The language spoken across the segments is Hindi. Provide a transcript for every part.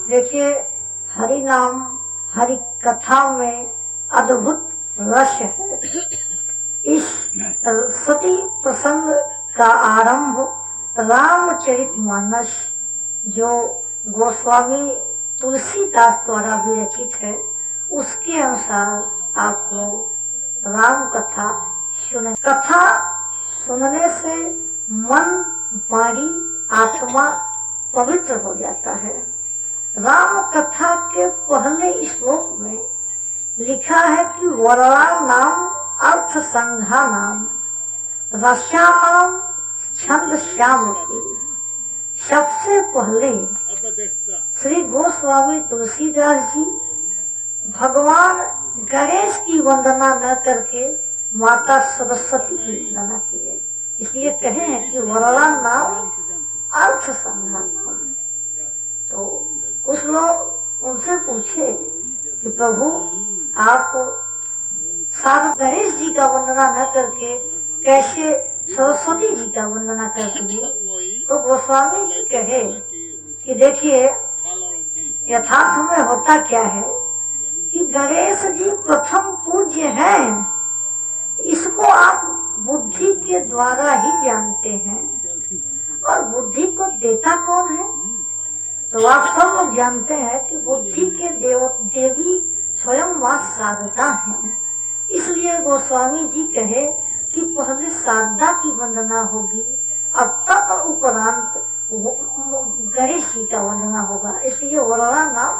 देखिए, हरि नाम हरि कथा में अद्भुत रस है। इस सती प्रसंग का आरंभ रामचरितमानस, जो गोस्वामी तुलसीदास द्वारा विरचित है, उसके अनुसार आप लोग राम कथा सुने। कथा सुनने से मन, वाणी, आत्मा पवित्र हो जाता है। राम कथा के पहले श्लोक में लिखा है कि वरला नाम अर्थ संघा नाम रश्याम छंद श्याम की। सबसे पहले श्री गोस्वामी तुलसीदास जी भगवान गणेश की वंदना न करके माता सरस्वती की वंदना किए, इसलिए कहे हैं कि वरला नाम अर्थ संघा नाम। तो कुछ लोग उनसे पूछे कि प्रभु, आप साथ गणेश जी का वंदना न करके कैसे सरस्वती जी का वंदना कर दिए? तो गोस्वामी जी कहे कि देखिए, यथार्थ में होता क्या है कि गणेश जी प्रथम पूज्य हैं, इसको आप बुद्धि के द्वारा ही जानते हैं। और बुद्धि को देता कौन है? तो आप सब लोग जानते हैं कि बुद्धि के देवी स्वयं मां शारदा हैं। इसलिए गोस्वामी जी कहे कि पहले शारदा की वंदना होगी, अब तक उपरांत गणेश जी का वंदना होगा। इसलिए वरला नाम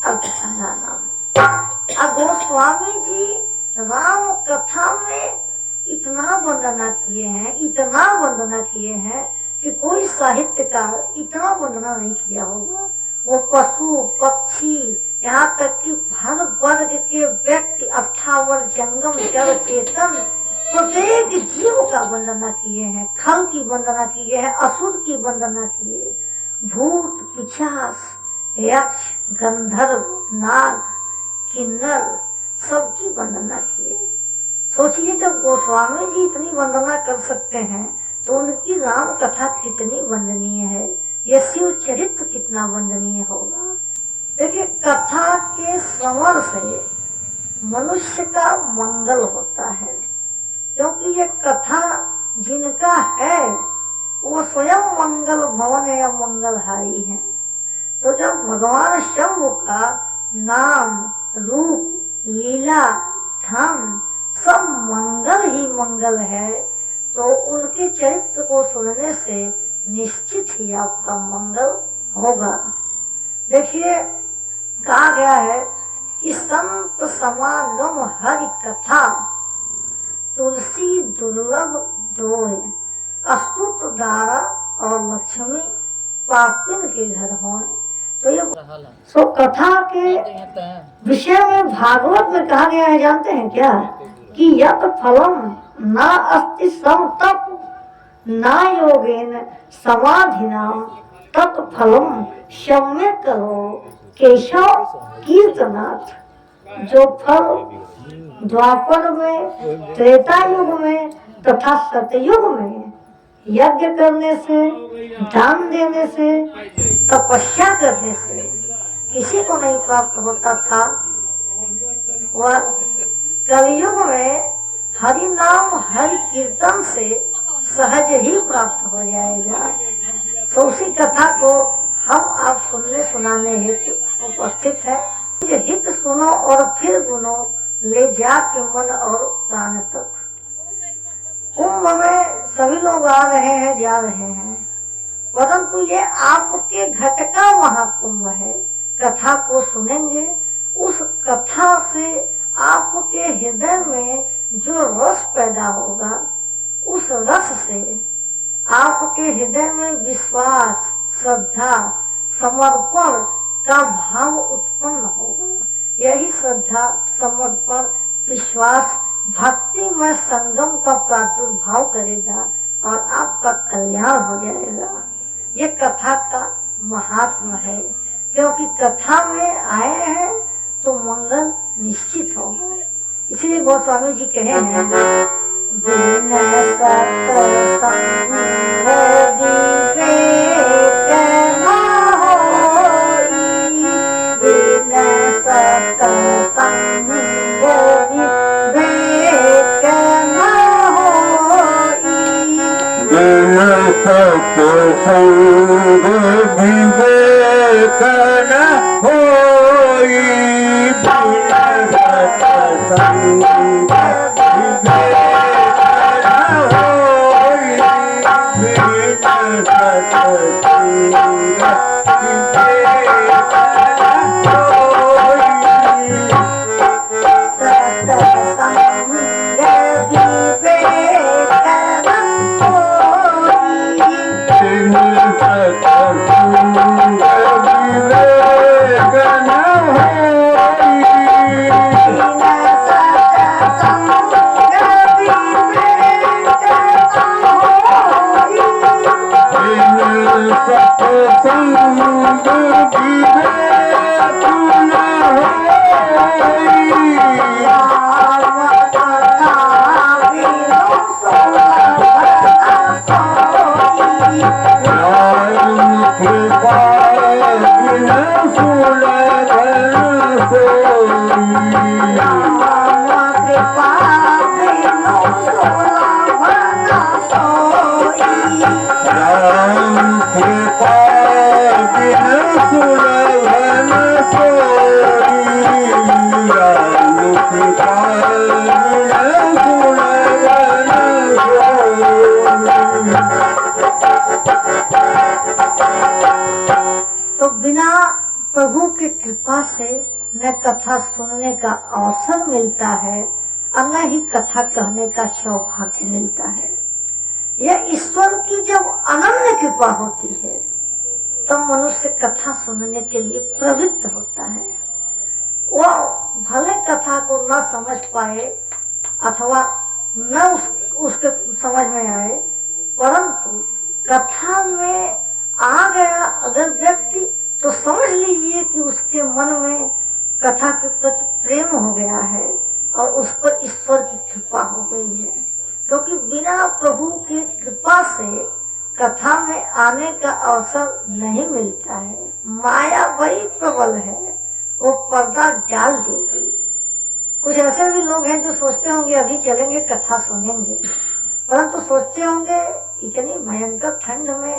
अर्थसंगा नाम। अब गोस्वामी जी राम कथा में इतना वंदना किए हैं, इतना वंदना किए हैं कि कोई साहित्यकार इतना वंदना नहीं किया होगा। वो पशु पक्षी, यहाँ तक कि हर वर्ग के व्यक्ति, अस्थावर जंगम जड़ चेतन प्रत्येक जीव का वंदना किए हैं। खल की वंदना किए हैं, असुर की वंदना किए, भूत पिशाच, यक्ष, गंधर्व, नाग, किन्नर सबकी वंदना किए। सोचिए, जब गोस्वामी जी इतनी वंदना कर सकते हैं तो उनकी राम कथा कितनी वंदनीय है, यह शिव चरित्र कितना वंदनीय होगा। देखिए, कथा के श्रवण से मनुष्य का मंगल होता है, क्योंकि ये कथा जिनका है वो स्वयं मंगल भवन या मंगलहारी है। तो जब भगवान शंभु का नाम, रूप, लीला, धन सब मंगल ही मंगल है, तो उनके चरित्र को सुनने से निश्चित ही आपका मंगल होगा। देखिए, कहा गया है कि संत समागम हरि कथा तुलसी दुर्लभ दोय, अस्तुत दारा और लक्ष्मी पापिन के घर हों। तो ये कथा के विषय में भागवत में कहा गया है, जानते हैं क्या? कि यत फलम ना अस्ति सम तप ना योगेन समाधिना तत् फलम सम्यक करो केशव कीर्तनाथ। जो फल द्वापर में, त्रेता युग में तथा सतयुग में यज्ञ करने से, दान देने से, तपस्या करने से किसी को नहीं प्राप्त होता था, वह कलयुग में हरि नाम हरि कीर्तन से सहज ही प्राप्त हो जाएगा। तो उसी कथा को हम आप सुनने सुनाने हेतु उपस्थित है। हित सुनो और फिर गुनो, ले जा के मन और प्राण तक। कुंभ में सभी लोग आ रहे हैं, जा रहे हैं, परंतु ये आपके घट का महाकुंभ है। कथा को सुनेंगे, उस कथा से आपके हृदय में जो रस पैदा होगा, उस रस से आपके हृदय में विश्वास, श्रद्धा, समर्पण का भाव उत्पन्न होगा। यही श्रद्धा, समर्पण, विश्वास, भक्ति में संगम का प्रादुर्भाव करेगा और आपका कल्याण हो जाएगा। ये कथा का महात्मा है, क्योंकि कथा में आए हैं तो मंगल निश्चित होगा। इसलिए गोस्वामी जी कहे हैं, सत्संग विवेक न होई, बिन सत्संग विवेक न होई, बिन सत्संग तो बिना प्रभु की कृपा से न कथा सुनने का अवसर मिलता है और न ही कथा कहने का सौभाग्य मिलता है। यह ईश्वर की जब अनन्य कृपा होती है तो मनुष्य कथा सुनने के लिए प्रवृत्त होता है। वह भले कथा को न समझ पाए अथवा न उसके समझ में आए, परंतु कथा में आ गया अगर व्यक्ति तो समझ लीजिए कि उसके मन में कथा के प्रति प्रेम हो गया है और उस पर ईश्वर की कृपा हो गई है। क्योंकि बिना प्रभु की कृपा से कथा में आने का अवसर नहीं मिलता है। माया बड़ी प्रबल है, वो पर्दा डाल देगी। कुछ ऐसे भी लोग हैं जो सोचते होंगे अभी चलेंगे कथा सुनेंगे, परंतु सोचते होंगे इतनी भयंकर ठंड में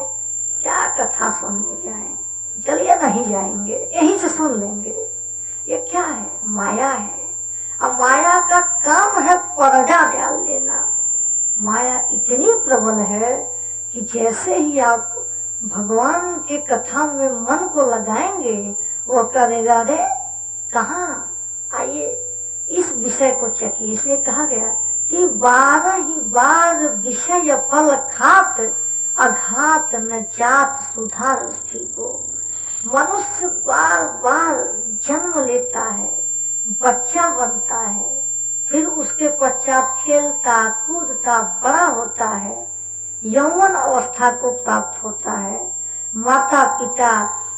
क्या कथा सुनने जाएं, चलिए नहीं जाएंगे, यहीं से सुन लेंगे। ये क्या है? माया है। अब माया का काम है पर्दा डाल देना। माया इतनी प्रबल है कि जैसे ही आप भगवान के कथा में मन को लगाएंगे वो करेगा रे कहाँ, आइए इस विषय को चखिए। इसलिए कहा गया कि 12 ही बार विषय फल खात अघात न जात सुधार को। मनुष्य बार बार जन्म लेता है, बच्चा बनता है, फिर उसके पश्चात खेलता कूदता बड़ा होता है, यौवन अवस्था को प्राप्त होता है। माता पिता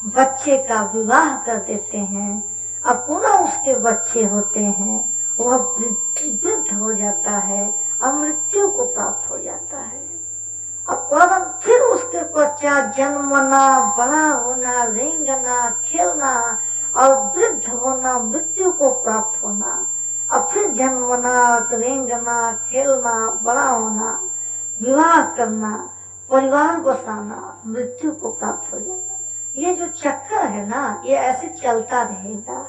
बच्चे का विवाह कर देते हैं, अब पुनः उसके बच्चे होते हैं, वह वृद्ध हो जाता है और मृत्यु को प्राप्त हो जाता है। अब फिर उसके पश्चात जन्मना, बड़ा होना, रेंगना, खेलना और वृद्ध होना, मृत्यु को प्राप्त होना। अब फिर जन्मना, रेंगना, खेलना, बड़ा होना, विवाह करना, परिवार बसाना, मृत्यु को प्राप्त हो जाना। ये जो चक्कर है ना, ये ऐसे चलता रहेगा।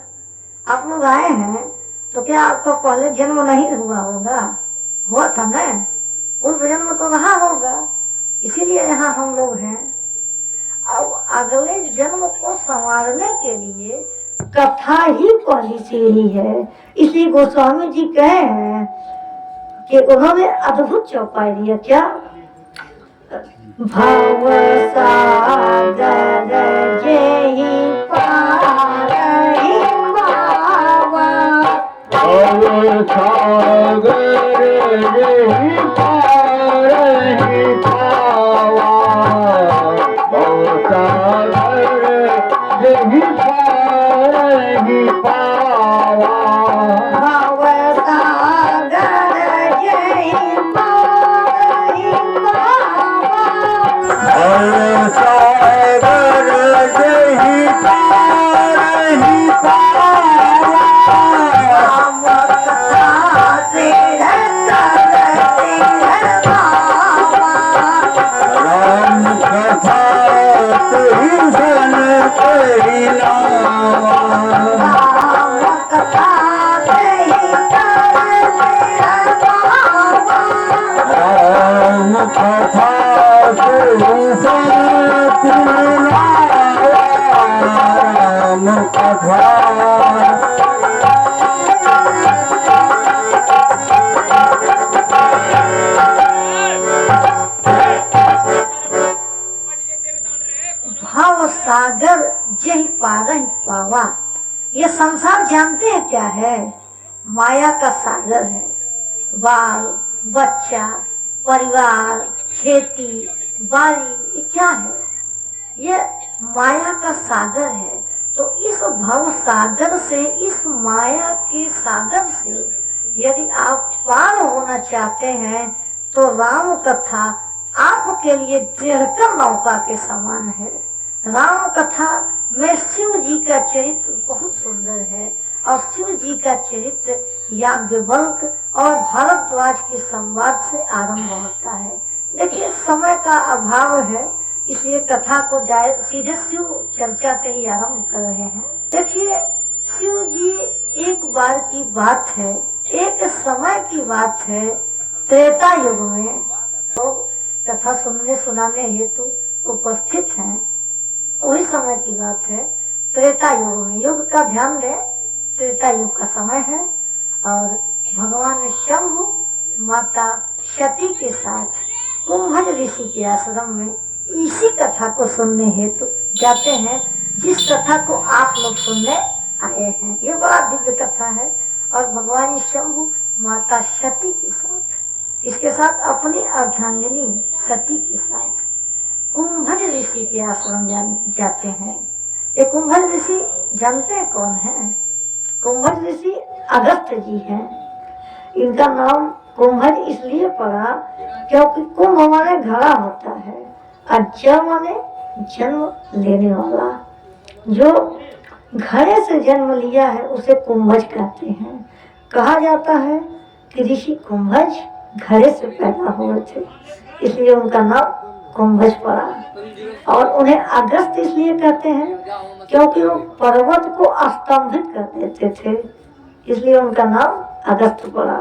आप लोग आए हैं तो क्या आपको पहले जन्म नहीं हुआ होगा? हुआ था ना, पूर्व जन्म तो रहा होगा, इसीलिए यहाँ हम लोग हैं। अब अगले जन्म को संवारने के लिए कथा ही पहली सीढ़ी है। इसी गोस्वामी जी कहे हैं कि उन्होंने अद्भुत चौपाई दिया। क्या? भव सागर जेहि पारहि पावा, भव सागर जेहि पारहि पावा, भव सागर जेहि पारहि पावा, भव सागर जेहि पारहि पावा, भव सागर जेहि राम कथा भाव सागर जही पारहि पावा। ये संसार जानते हैं क्या है? माया का सागर है। बाल बच्चा परिवार खेती बाड़ी ये क्या है? ये माया का सागर है। तो इस भव सागर से, इस माया के सागर से यदि आप पार होना चाहते हैं तो राम कथा आपके लिए दृढ़कर नौका के समान है। राम कथा में शिव जी का चरित्र बहुत सुंदर है और शिव जी का चरित्र याज्ञवल्क्य और भारद्वाज के संवाद से आरंभ होता है। देखिए समय का अभाव है इसलिए कथा को सीधे शिव चर्चा से ही आरंभ कर रहे हैं। देखिए शिव जी एक बार की बात है, एक समय की बात है, त्रेता युग में तो कथा सुनने सुनाने हेतु उपस्थित हैं। वही समय की बात है, त्रेता युग में। युग का ध्यान दें, त्रेता युग का समय है और भगवान शंभु माता सती के साथ कुंभज ऋषि के आश्रम में इसी कथा को सुनने हेतु जाते हैं, जिस कथा को आप लोग सुनने आए हैं। ये बड़ा दिव्य कथा है और भगवान शंभु माता सती के साथ, इसके साथ अपनी अर्धांगिनी सती के साथ कुंभज ऋषि के आश्रम जाते हैं। ये कुंभज ऋषि जानते हैं कौन है? कुंभज ऋषि अगस्त्य जी हैं। इनका नाम कुंभज इसलिए पड़ा क्योंकि कुंभ माने घड़ा होता है और ज माने जन्म लेने वाला। जो घड़े से जन्म लिया है उसे कुंभज कहते हैं। कहा जाता है कि ऋषि कुंभज घड़े से पैदा हुए थे, इसलिए उनका नाम कुंभज पड़ा। और उन्हें अगस्त इसलिए कहते हैं क्योंकि वो पर्वत को स्तंभित कर देते थे, इसलिए उनका नाम अगस्त पड़ा।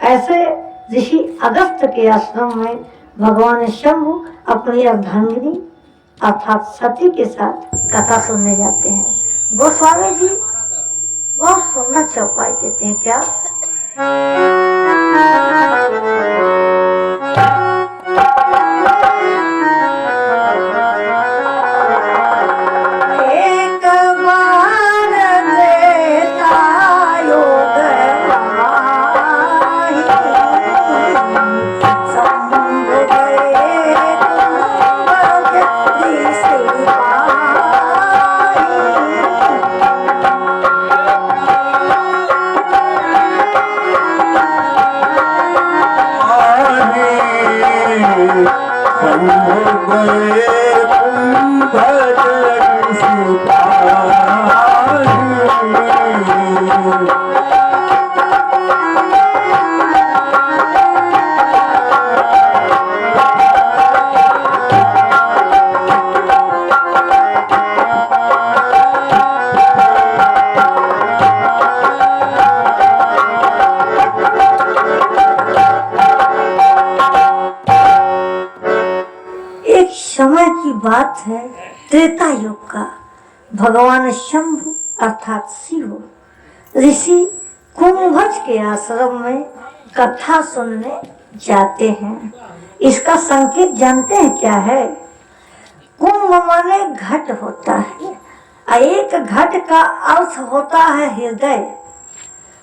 ऐसे ऋषि अगस्त के आश्रम में भगवान शंभु अपनी अर्धांगिनी अर्थात सती के साथ कथा सुनने जाते हैं। गोस्वामी जी बहुत सुंदर चौपाई देते हैं। क्या समय की बात है, त्रेता युग का। भगवान शंभु अर्थात शिव ऋषि कुंभज के आश्रम में कथा सुनने जाते हैं। इसका संकेत जानते हैं क्या है? कुंभ माने घट होता है, एक घट का अर्थ होता है हृदय।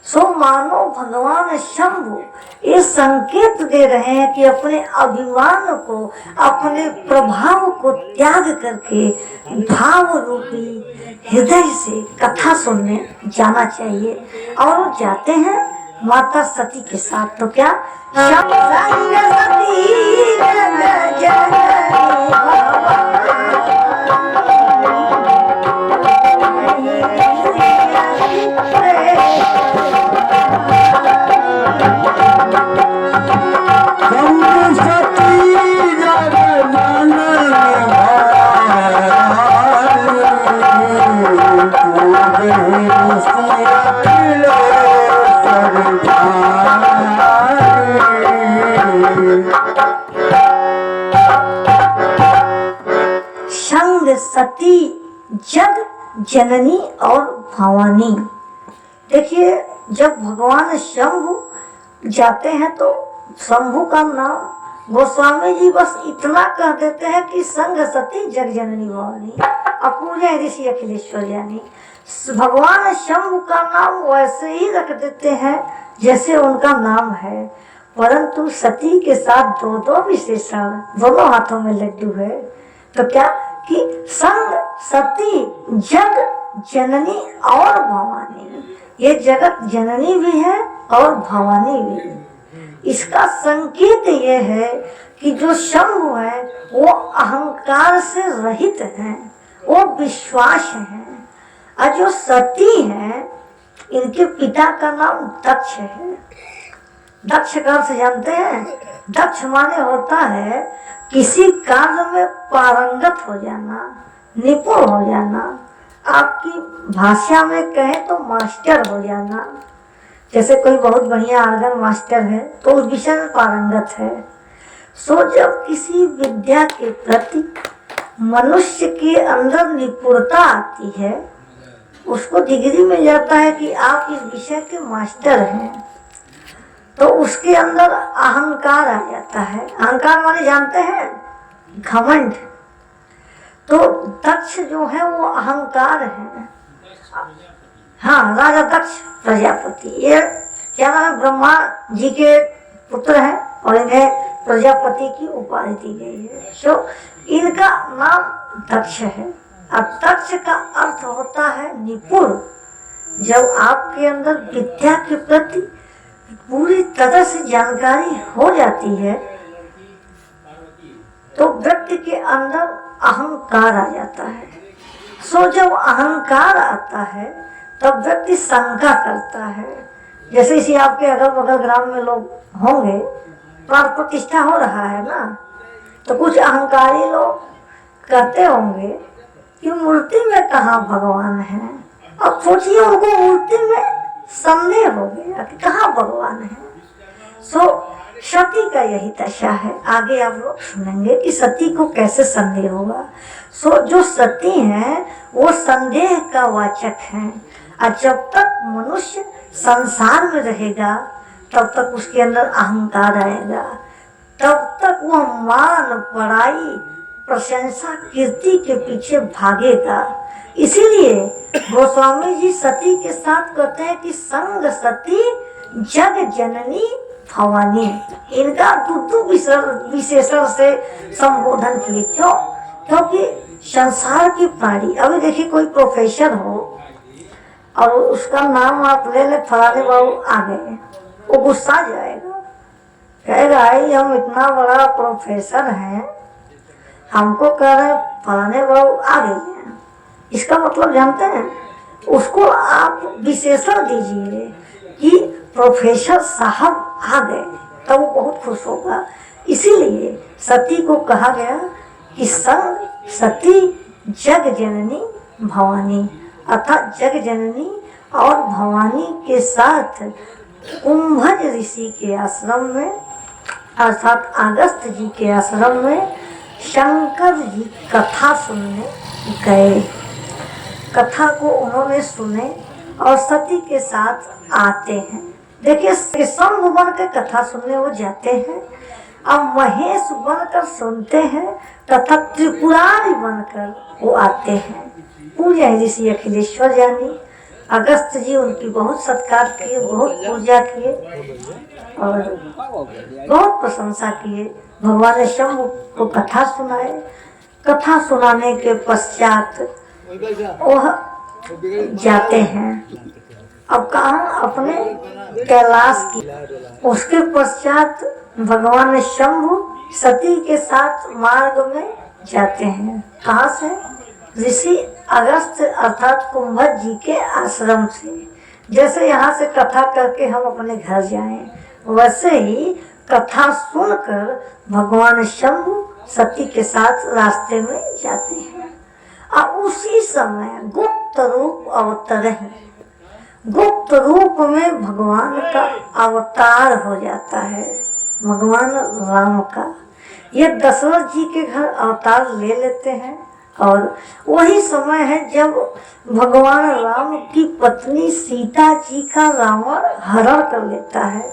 सो मानो भगवान शंभु ये संकेत दे रहे हैं कि अपने अभिमान को, अपने प्रभाव को त्याग करके भाव रूपी हृदय से कथा सुनने जाना चाहिए। और वो जाते हैं माता सती के साथ। तो क्या संग सती जग जननी और भवानी। देखिए, जब भगवान शंभु जाते हैं तो शंभु का नाम गोस्वामी जी बस इतना कह देते हैं कि संग सती जग जननी भवानी। अब पूरे ऋषि अखिलेश्वर यानी भगवान शंभु का नाम वैसे ही रख देते हैं जैसे उनका नाम है, परंतु सती के साथ दो दो विशेषण, दोनों हाथों में लड्डू है। तो क्या कि संग सती जग जननी और भवानी, ये जगत जननी भी है और भवानी भी। इसका संकेत ये है कि जो शंभु है वो अहंकार से रहित है, वो विश्वास है। और जो सती है, इनके पिता का नाम दक्ष है। दक्ष का अर्थ जानते हैं? दक्ष माने होता है किसी कार्य में पारंगत हो जाना, निपुण हो जाना। आपकी भाषा में कहें तो मास्टर हो जाना। जैसे कोई बहुत बढ़िया आर्गन मास्टर है तो उस विषय में पारंगत है। सो जब किसी विद्या के प्रति मनुष्य के अंदर निपुणता आती है, उसको डिग्री मिल जाता है कि आप इस विषय के मास्टर हैं, तो उसके अंदर अहंकार आ जाता है। अहंकार माने जानते हैं? घमंड। तो दक्ष जो है वो अहंकार है। हाँ, राजा दक्ष प्रजापति, ये क्या नाम है? ब्रह्मा जी के पुत्र हैं और इन्हें प्रजापति की उपाधि दी गई है। सो इनका नाम दक्ष है। अब दक्ष का अर्थ होता है निपुण। जब आपके अंदर विद्या के प्रति पूरी तरह से जानकारी हो जाती है तो व्यक्ति के अंदर अहंकार आ जाता है। सो जब अहंकार आता है तब व्यक्ति शंका करता है। जैसे इसी आपके अगल बगल ग्राम में लोग होंगे, प्राण प्रतिष्ठा हो रहा है ना, तो कुछ अहंकारी लोग कहते होंगे कि मूर्ति में कहाँ भगवान है। अब सोचिए, उनको मूर्ति में संदेह हो गया कि कहाँ भगवान है। सो सती का यही दशा है। आगे आप लोग सुनेंगे कि सती को कैसे संदेह होगा। सो जो सती हैं वो संदेह का वाचक हैं। और जब तक मनुष्य संसार में रहेगा तब तक उसके अंदर अहंकार आएगा, तब तक वह मान, बड़ाई, प्रशंसा, कीर्ति के पीछे भागेगा। इसीलिए गोस्वामी जी सती के साथ कहते हैं कि संग सती जग जननी भवानी। इनका दूसरे विशेषण से संबोधन किए। क्यों? क्योंकि संसार की प्राणी, अभी देखिए कोई प्रोफेसर हो और उसका नाम आप ले ले, फलाने बाबू आ गए, वो गुस्सा जाएगा, कहेगा आई हम इतना बड़ा प्रोफेसर हैं, हमको कह रहे फलाने बाबू आ गए हैं। इसका मतलब जानते हैं? उसको आप विशेषण दीजिए कि प्रोफेसर साहब आ गए, तब वो बहुत खुश होगा। इसीलिए सती को कहा गया कि संग सती जग जननी भवानी, अर्थात जग जननी और भवानी के साथ कुंभज ऋषि के आश्रम में, अर्थात अगस्त जी के आश्रम में शंकर जी कथा सुनने गए। कथा को उन्होंने सुने और सती के साथ आते हैं। देखिए, शंभु बनकर कथा सुनने वो जाते हैं, अब महेश बनकर सुनते हैं तथा त्रिपुरारी बनकर वो आते हैं। पूजा ऋषि अखिलेश्वर यानी अगस्त जी उनकी बहुत सत्कार किए, बहुत पूजा किए और बहुत प्रशंसा किए। भगवान ने शंभु को कथा सुनाए। कथा सुनाने के पश्चात वह जाते हैं अब कहाँ? अपने कैलाश की। उसके पश्चात भगवान शंभु सती के साथ मार्ग में जाते हैं। कहाँ से? ऋषि अगस्त अर्थात कुंभज जी के आश्रम से। जैसे यहाँ से कथा करके हम अपने घर जाएं, वैसे ही कथा सुनकर भगवान शंभु सती के साथ रास्ते में जाते हैं। और उसी समय गुप्त रूप अवतरहि, गुप्त रूप में भगवान का अवतार हो जाता है, भगवान राम का। ये दशरथ जी के घर अवतार ले लेते हैं और वही समय है जब भगवान राम की पत्नी सीता जी का रावण हरण कर लेता है।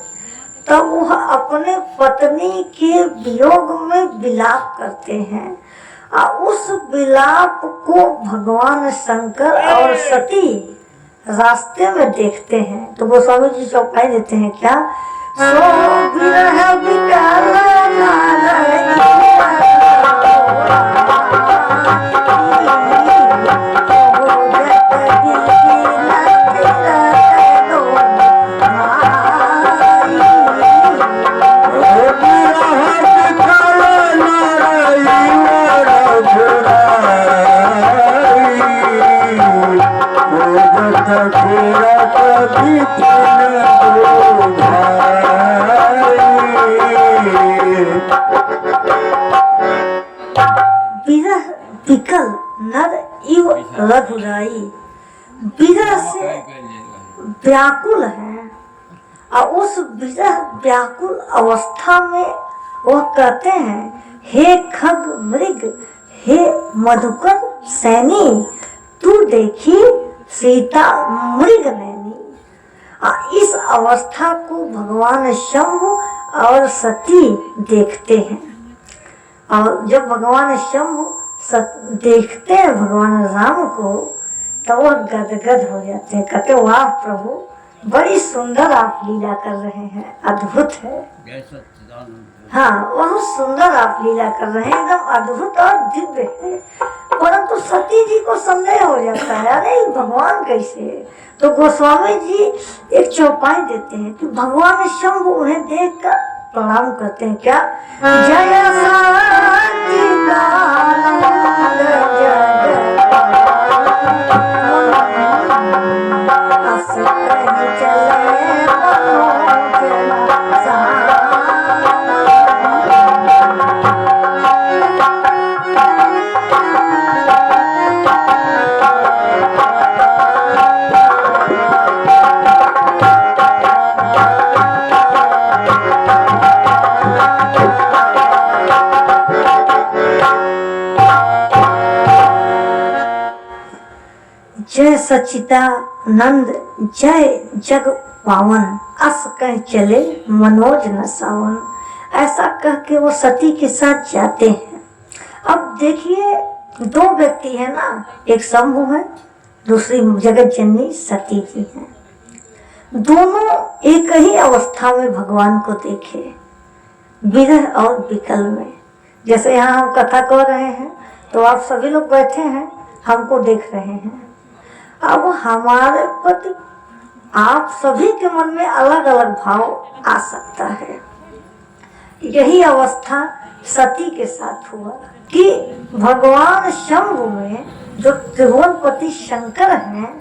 तब वह अपने पत्नी के वियोग में विलाप करते हैं और उस विलाप को भगवान शंकर और सती रास्ते में देखते हैं। तो गोस्वामी जी चौपाई देते हैं क्या, सो विरह विकल विरह विकल नर इव रघुराई, विरह से व्याकुल है और उस विरह व्याकुल अवस्था में वह कहते हैं, हे खग मृग, हे मधुकर सैनी, तू देखी सीता मृग नैनी। इस अवस्था को भगवान शंभु और सती देखते हैं। और जब भगवान शंभु देखते हैं भगवान राम को तो वह गदगद हो जाते हैं, कहते वाह प्रभु, बड़ी सुंदर आप लीला कर रहे हैं, अद्भुत है। हाँ, बहुत सुंदर आप लीला कर रहे हैं, एकदम अद्भुत और दिव्य है। परंतु सती जी को संदेह हो जाता है, अरे भगवान कैसे। तो गोस्वामी जी एक चौपाई देते हैं कि भगवान शंभु उन्हें देखकर प्रणाम करते हैं क्या, जय जय सच्चिदानंद जय जग पावन, अस कह चले मनोज न सावन। ऐसा कह के वो सती के साथ जाते हैं। अब देखिए, दो व्यक्ति है ना, एक शंभु है, दूसरी जगत जननी सती जी हैं। दोनों एक ही अवस्था में भगवान को देखे, विरह और विकल में। जैसे यहाँ हम कथा कह रहे हैं तो आप सभी लोग बैठे हैं, हमको देख रहे हैं। अब हमारे प्रति आप सभी के मन में अलग अलग भाव आ सकता है। यही अवस्था सती के साथ हुआ कि भगवान शंभु में जो त्रिभुवनपति शंकर हैं,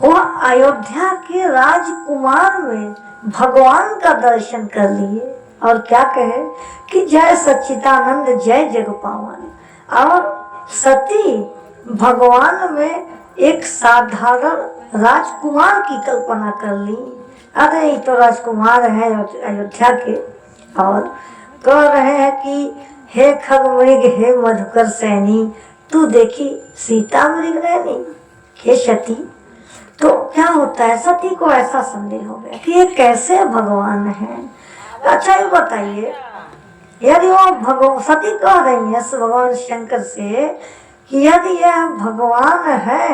वह अयोध्या के राजकुमार में भगवान का दर्शन कर लिए और क्या कहे कि जय सच्चिदानंद जय जग पावन। और सती भगवान में एक साधारण राजकुमार की कल्पना कर ली, अरे ये तो राजकुमार है अयोध्या के, और कह रहे हैं कि हे खग मृग हे मधुकर सैनी, तू देखी सीता मृग नैनी, हे सती। तो क्या होता है, सती को ऐसा संदेह हो गया कि ये कैसे भगवान है। अच्छा ये बताइए, यदि वो सती कह रही है भगवान शंकर से कि यदि यह भगवान है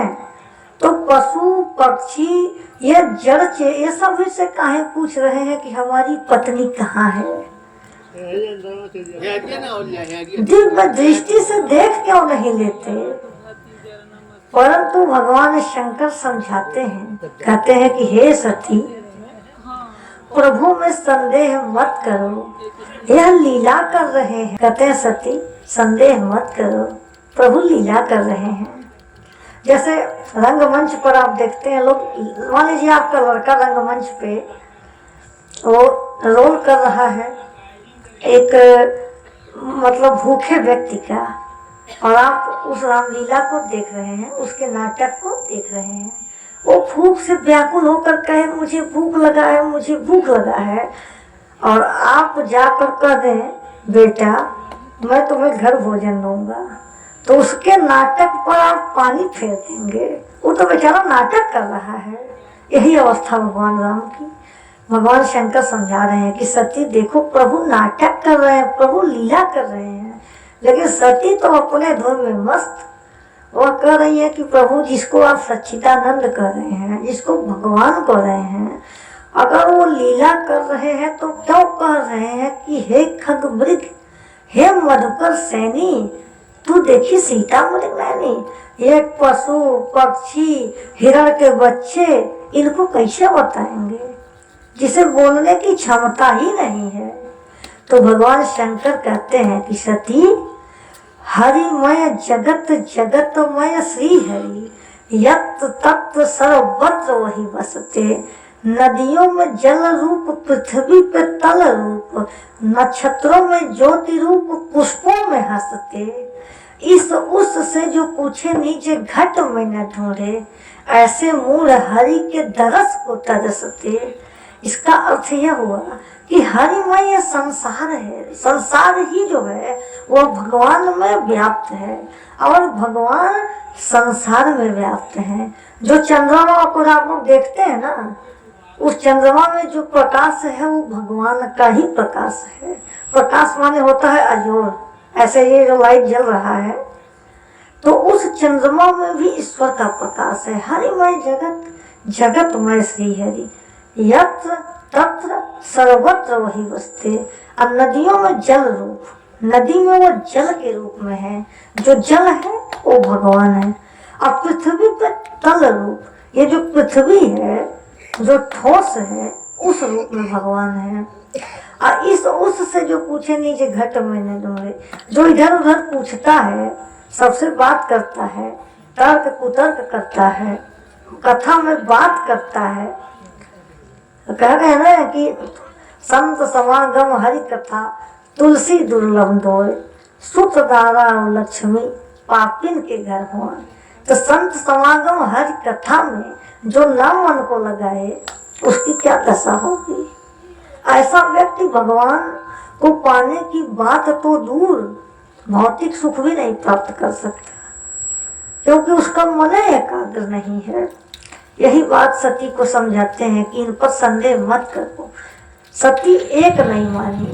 तो पशु पक्षी ये जड़ ये सब से काहे पूछ रहे हैं कि हमारी पत्नी कहाँ है। दिव्य दृष्टि से देख क्यों नहीं लेते। परंतु भगवान शंकर समझाते हैं, कहते हैं कि हे सती, प्रभु में संदेह मत करो, यह लीला कर रहे हैं। कहते हैं सती संदेह मत करो, प्रभु लीला कर रहे हैं। जैसे रंगमंच पर आप देखते हैं लोग, मान लीजिए आपका लड़का रंगमंच पे वो रोल कर रहा है एक मतलब भूखे व्यक्ति का, और आप उस रामलीला को देख रहे हैं, उसके नाटक को देख रहे हैं। वो भूख से व्याकुल होकर कहे मुझे भूख लगा है, मुझे भूख लगा है, और आप जाकर कह दें बेटा मैं तुम्हें घर भोजन दूंगा, तो उसके नाटक पर आप पानी फेर देंगे, वो तो बेचारा नाटक कर रहा है। यही अवस्था भगवान राम की। भगवान शंकर समझा रहे हैं कि सती देखो, प्रभु नाटक कर रहे हैं, प्रभु लीला कर रहे हैं, लेकिन सती तो अपने धुन में मस्त। वह कह रही है कि प्रभु जिसको आप सच्चिदानंद कह रहे हैं, जिसको भगवान कह रहे हैं, अगर वो लीला कर रहे हैं तो क्यों कह रहे हैं कि हे खगमृग, हे मधुकर सैनी, तू देखी सीता मृग नैनी। ये पशु पक्षी हिरण के बच्चे इनको कैसे बताएंगे जिसे बोलने की क्षमता ही नहीं है। तो भगवान शंकर कहते हैं कि सती, हरिमय जगत जगतमय श्री हरि, यत तत्व सर्वत्र वही बसते। नदियों में जल रूप, पृथ्वी पे तल रूप, नक्षत्रों में ज्योति रूप, पुष्पों में हंसते। इस उस से जो पूछे नीचे घट में न ढूंढे, ऐसे मूल हरि के दरस को तरसते। इसका अर्थ यह हुआ कि हरिमय ये संसार है, संसार ही जो है वो भगवान में व्याप्त है और भगवान संसार में व्याप्त है। जो चंद्रमा को आप लोग देखते हैं ना, उस चंद्रमा में जो प्रकाश है वो भगवान का ही प्रकाश है। प्रकाश माने होता है अजोर, ऐसे ये जो लाइट जल रहा है, तो उस चंद्रमा में भी ईश्वर का प्रकाश है। हरिमय जगत जगतमय श्री हरि, यत्र तत्र सर्वत्र वही बसते। और नदियों में जल रूप, नदी में वो जल के रूप में है, जो जल है वो भगवान है। और पृथ्वी पर तल रूप, ये जो पृथ्वी है जो ठोस है उस रूप में भगवान है। और इस उस से जो पूछे नीचे घट में न ढूंढे, जो इधर उधर पूछता है, सबसे बात करता है, तर्क कुतर्क करता है, कथा में बात करता है। कह रहे हैं ना कि संत समागम हरि कथा, तुलसी दुर्लभ दोय, सुत दारा लक्ष्मी पापिन के घर हुआ। तो संत समागम हरि कथा में जो न मन को लगाए उसकी क्या दशा होगी। ऐसा व्यक्ति भगवान को पाने की बात तो दूर, भौतिक सुख भी नहीं प्राप्त कर सकता, क्योंकि उसका मन एकाग्र नहीं है। यही बात सती को समझाते हैं कि इन पर संदेह मत करो। सती एक नहीं मानी,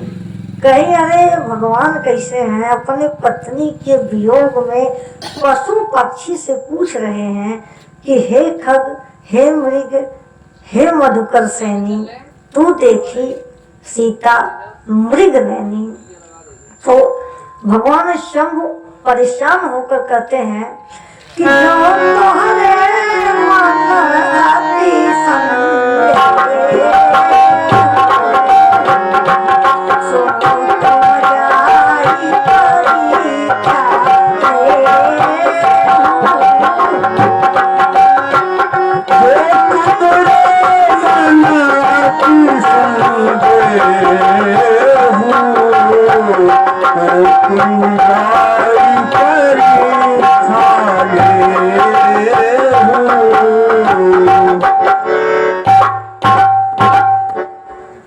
कहीं अरे भगवान कैसे हैं, अपने पत्नी के वियोग में पशु पक्षी से पूछ रहे हैं कि हे खग, हे मृग, हे मधुकर सैनी, तू देखी सीता मृग नैनी। तो भगवान शंभु परेशान होकर कहते हैं कि जो तोहरे मन अति संदेह, सो तुम जाई परीक्षा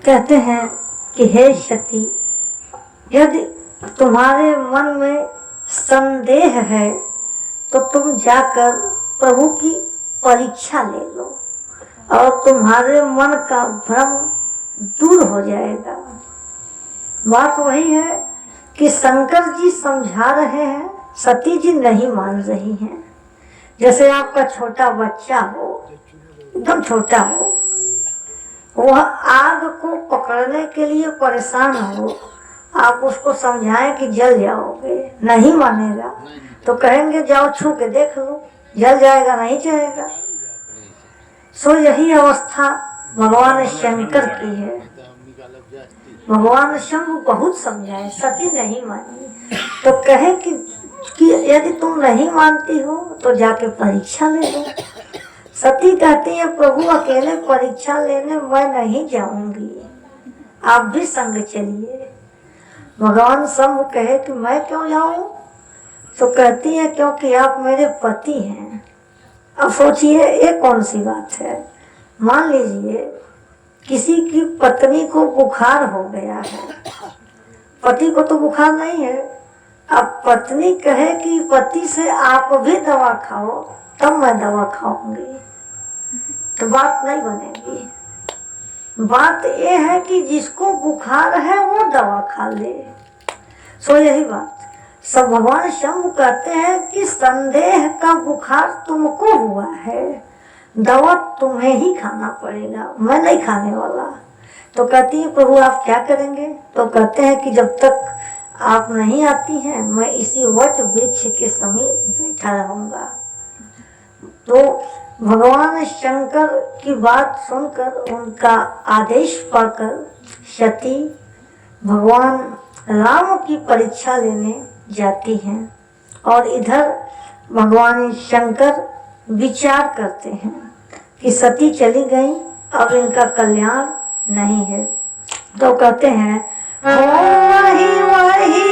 कहते हैं कि हे सती, यदि तुम्हारे मन में संदेह है तो तुम जाकर प्रभु की परीक्षा ले लो और तुम्हारे मन का भ्रम दूर हो जाएगा। बात वही है कि शंकर जी समझा रहे हैं, सती जी नहीं मान रही हैं। जैसे आपका छोटा बच्चा हो, एकदम छोटा हो, वह आग को पकड़ने के लिए परेशान हो, आप उसको समझाएं कि जल जाओगे, नहीं मानेगा, तो कहेंगे जाओ छू के देख लो, जल जाएगा, नहीं जाएगा। सो यही अवस्था भगवान शंकर की है। भगवान शंभु बहुत समझाए, सती नहीं मानी, तो कहे कि यदि तुम नहीं मानती हो तो जाके परीक्षा ले लो। सती कहती है प्रभु अकेले परीक्षा लेने मैं नहीं जाऊंगी, आप भी संग चलिए। भगवान शंभु कहे कि मैं क्यों जाऊं, तो कहती है क्योंकि आप मेरे पति हैं। अब सोचिए ये कौन सी बात है। मान लीजिए किसी की पत्नी को बुखार हो गया है, पति को तो बुखार नहीं है, अब पत्नी कहे कि पति से आप भी दवा खाओ तब मैं दवा खाऊंगी, तो बात नहीं बनेगी। बात ये है कि जिसको बुखार है वो दवा खा ले। सो यही बात सब भगवान शंभु कहते हैं कि संदेह का बुखार तुमको हुआ है, दवा तुम्हें ही खाना पड़ेगा, मैं नहीं खाने वाला। तो कहती है प्रभु आप क्या करेंगे? तो कहते हैं कि जब तक आप नहीं आती हैं मैं इसी वट वृक्ष के समीप बैठा रहूंगा। तो भगवान शंकर की बात सुनकर उनका आदेश पाकर सती भगवान राम की परीक्षा लेने जाती हैं और इधर भगवान शंकर विचार करते हैं कि सती चली गई, अब इनका कल्याण नहीं है। तो कहते हैं वही वही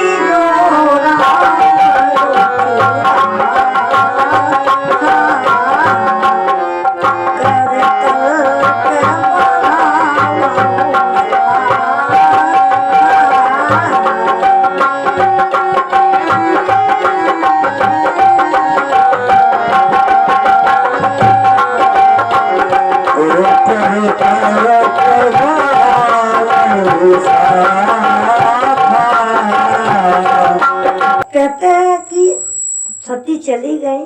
कहते हैं कि सती चली गई,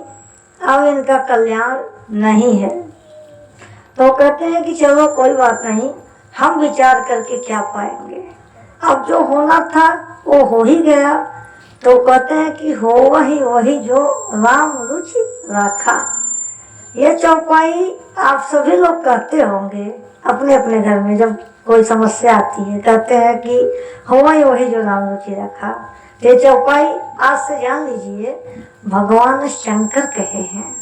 अब इनका कल्याण नहीं है। तो कहते हैं कि चलो कोई बात नहीं, हम विचार करके क्या पाएंगे, अब जो होना था वो हो ही गया। तो कहते हैं कि हो वही जो राम रुचि रखा। ये चौपाई आप सभी लोग कहते होंगे अपने अपने घर में, जब कोई समस्या आती है कहते हैं कि हो वही जो राम रुचि रखा। ये चौपाई आज से जान लीजिए भगवान शंकर कहे हैं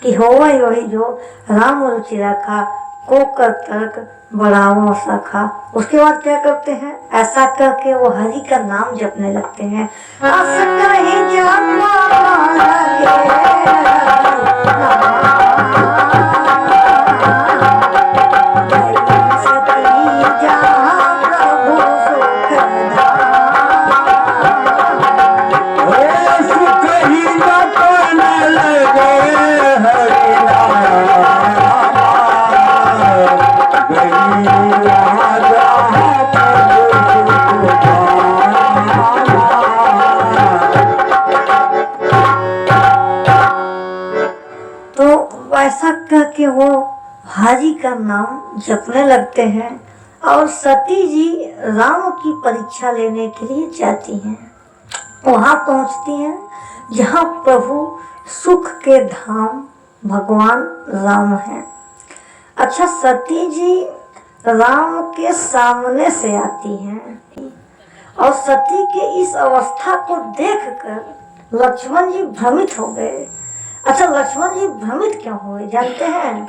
कि हो वही जो राम रुचि रखा, को कर तर्क बढ़ावो सखा। उसके बाद क्या करते हैं, ऐसा करके वो हरि का नाम जपने लगते हैं। ऐसा करके वो हरि का नाम जपने लगते हैं और सती जी राम की परीक्षा लेने के लिए जाती हैं। वहां पहुंचती हैं जहां प्रभु सुख के धाम भगवान राम हैं। अच्छा, सती जी राम के सामने से आती हैं और सती के इस अवस्था को देखकर लक्ष्मण जी भ्रमित हो गए। अच्छा, लक्ष्मण जी भ्रमित क्यों हुए जानते हैं?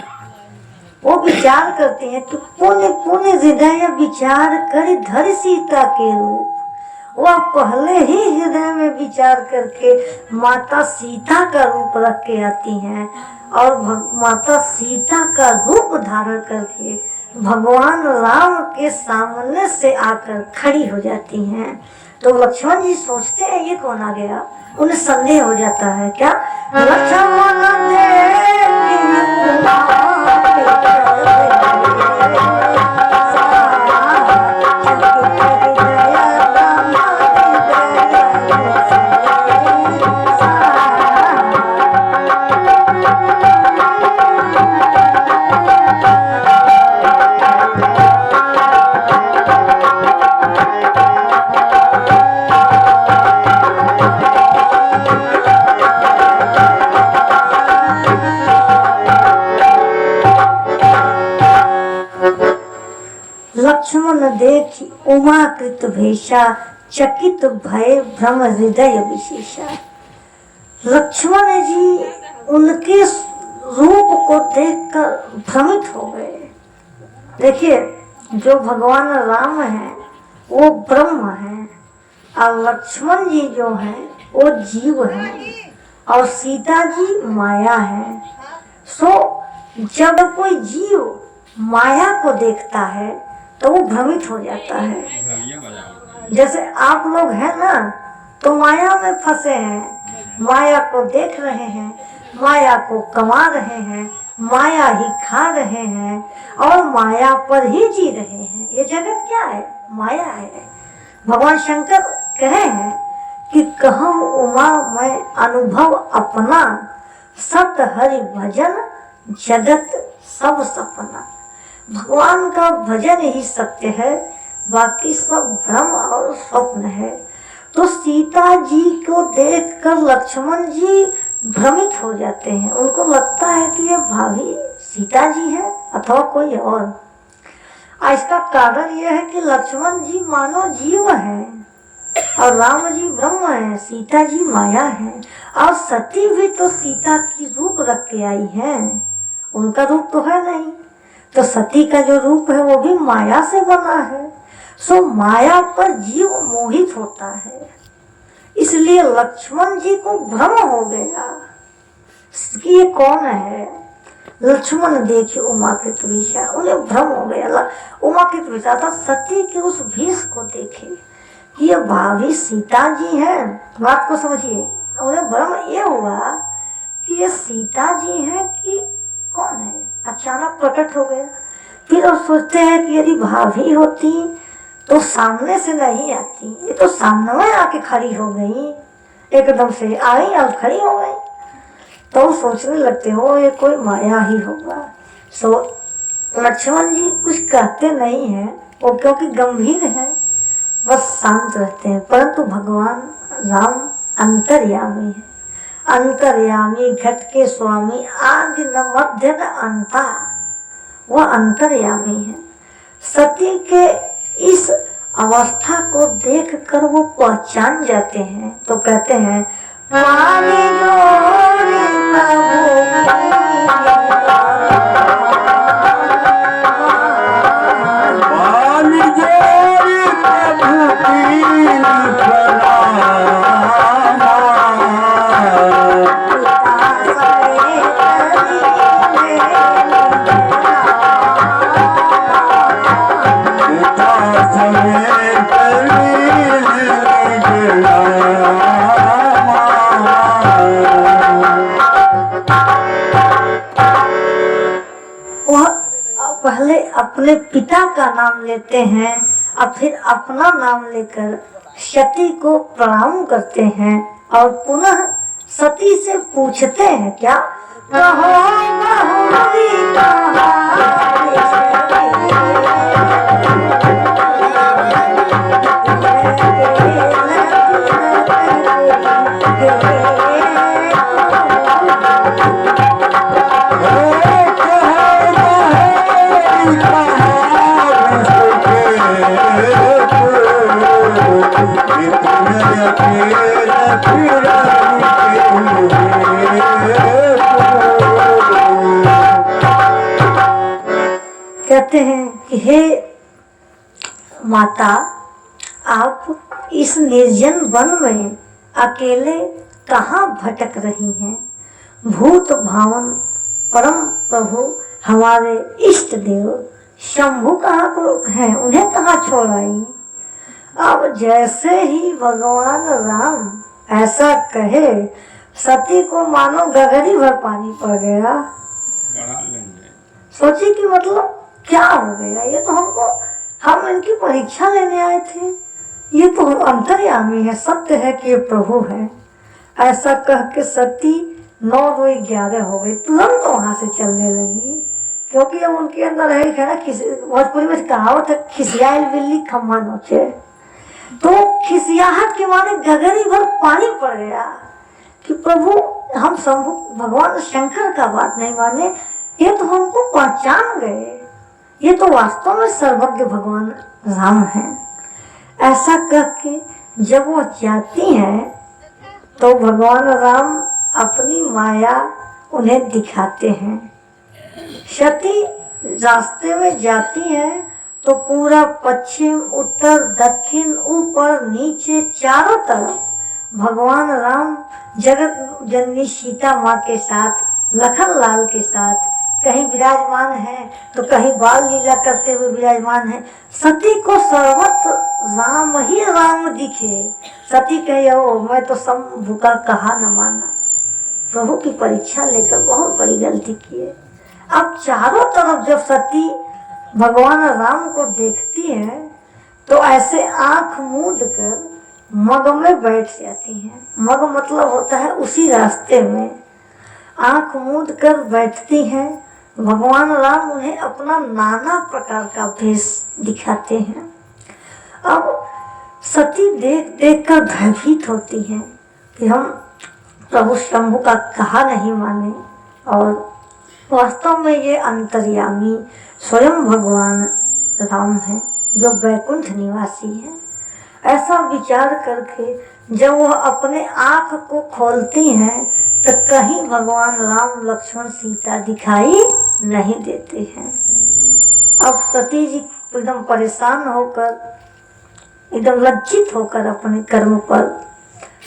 वो विचार करते हैं कि पुण्य पुण्य हृदय विचार कर धर सीता के रूप। वह पहले ही हृदय में विचार करके माता सीता का रूप रख के आती हैं और माता सीता का रूप धारण करके भगवान राम के सामने से आकर खड़ी हो जाती हैं। तो लक्ष्मण जी सोचते हैं ये कौन आ गया, उन्हें संदेह हो जाता है क्या लक्ष्मण लक्ष्मण देखी उमाकृत भेषा चकित भय भ्रम हृदय विशेषा। लक्ष्मण जी उनके रूप को देखकर भ्रमित हो गए। देखिए, जो भगवान राम हैं वो ब्रह्म हैं और लक्ष्मण जी जो हैं वो जीव हैं और सीता जी माया है। सो जब कोई जीव माया को देखता है तो वो भ्रमित हो जाता है। जैसे आप लोग हैं ना, तो माया में फंसे हैं, माया को देख रहे हैं, माया को कमा रहे हैं, माया ही खा रहे हैं और माया पर ही जी रहे हैं। ये जगत क्या है? माया है। भगवान शंकर कहे हैं कि कहूँ उमा मैं अनुभव अपना, सत हरि भजन जगत सब सपना। भगवान का भजन ही सत्य है, बाकी सब भ्रम और स्वप्न है। तो सीता जी को देखकर लक्ष्मण जी भ्रमित हो जाते हैं। उनको लगता है कि ये भाभी सीता जी है अथवा कोई और। इसका कारण यह है कि लक्ष्मण जी मानो जीव हैं और राम जी ब्रह्म हैं, सीता जी माया है। और सती भी तो सीता की रूप रख के आई है, उनका रूप तो है नहीं। तो सती का जो रूप है वो भी माया से बना है। सो माया पर जीव मोहित होता है, इसलिए लक्ष्मण जी को भ्रम हो गया कि ये कौन है। लक्ष्मण देखे उमाकृत विषा, उन्हें भ्रम हो गया। उमाकृत विषा था सती के उस भेष को देखे कि ये भाभी सीता जी हैं। बात को समझिए, उन्हें भ्रम ये हुआ कि ये सीता जी हैं कि कौन है। अचानक प्रकट हो गया। फिर वो सोचते हैं कि यदि भाभी होती तो सामने से नहीं आती, ये तो सामने में आके खड़ी हो गई, एकदम से आई और खड़ी हो गई। तो सोचने लगते हो ये कोई माया ही होगा। सो लक्ष्मण जी कुछ कहते नहीं हैं, वो क्योंकि गंभीर है, बस शांत रहते हैं। परंतु भगवान राम अंतर्यामी है, अंतर्यामी घट के स्वामी, आदि न मध्य न अंता, वह अंतर्यामी है। सती के इस अवस्था को देखकर वो पहचान जाते हैं, तो कहते हैं पानी जोड़े पहले अपने पिता का नाम लेते हैं और फिर अपना नाम लेकर सती को प्रणाम करते हैं और पुनः सती से पूछते हैं क्या कहो बहुरी कहते हैं कि हे माता, आप इस निर्जन वन में अकेले कहाँ भटक रही हैं। भूत भावन परम प्रभु हमारे इष्ट देव शंभु कहाँ को हैं, उन्हें कहाँ छोड़ आई। अब जैसे ही भगवान राम ऐसा कहे, सती को मानो गगरी भर पानी पड़ गया। सोची कि मतलब क्या हो गया, ये तो हम इनकी परीक्षा लेने आए थे, ये तो अंतर्यामी है, सत्य है कि ये प्रभु है। ऐसा कह के सती 9 रोई 11 हो गई, तुरंत वहां से चलने लगी। क्योंकि अब उनके अंदर है ना, भोजपुरी में कहावत है, खिसियाल बिल्ली खम्मा नोचे। तो खिसियाहट के माने गगरी भर पानी पड़ गया कि प्रभु हम शंभु भगवान शंकर का बात नहीं माने, ये तो हमको पहचान गए, ये तो वास्तव में सर्वज्ञ भगवान राम हैं। ऐसा कह के जब वो जाती हैं तो भगवान राम अपनी माया उन्हें दिखाते हैं। सती रास्ते में जाती हैं तो पूरा पश्चिम उत्तर दक्षिण ऊपर नीचे चारों तरफ भगवान राम जगत जननी सीता माँ के साथ, लखन लाल के साथ कहीं विराजमान है तो कहीं बाल लीला करते हुए विराजमान है। सती को सर्वत्र राम ही राम दिखे, सती कहे ओ मैं तो शंभु का कहा न माना। प्रभु की परीक्षा लेकर बहुत बड़ी गलती की है। अब चारों तरफ जब सती भगवान राम को देखती है तो ऐसे आंख मूंद कर मग में बैठ जाती हैं। मग मतलब होता है उसी रास्ते में आंख मूंद कर बैठती हैं। भगवान राम उन्हें अपना नाना प्रकार का भेष दिखाते हैं। अब सती देख देख कर भयभीत होती हैं कि हम प्रभु शंभु का कहा नहीं माने और वास्तव में ये अंतर्यामी स्वयं भगवान राम है जो वैकुंठ निवासी है। ऐसा विचार करके जब वह अपने आँख को खोलती हैं तो कहीं भगवान राम लक्ष्मण सीता दिखाई नहीं देते हैं। अब सती जी एकदम परेशान होकर, एकदम लज्जित होकर अपने कर्म पर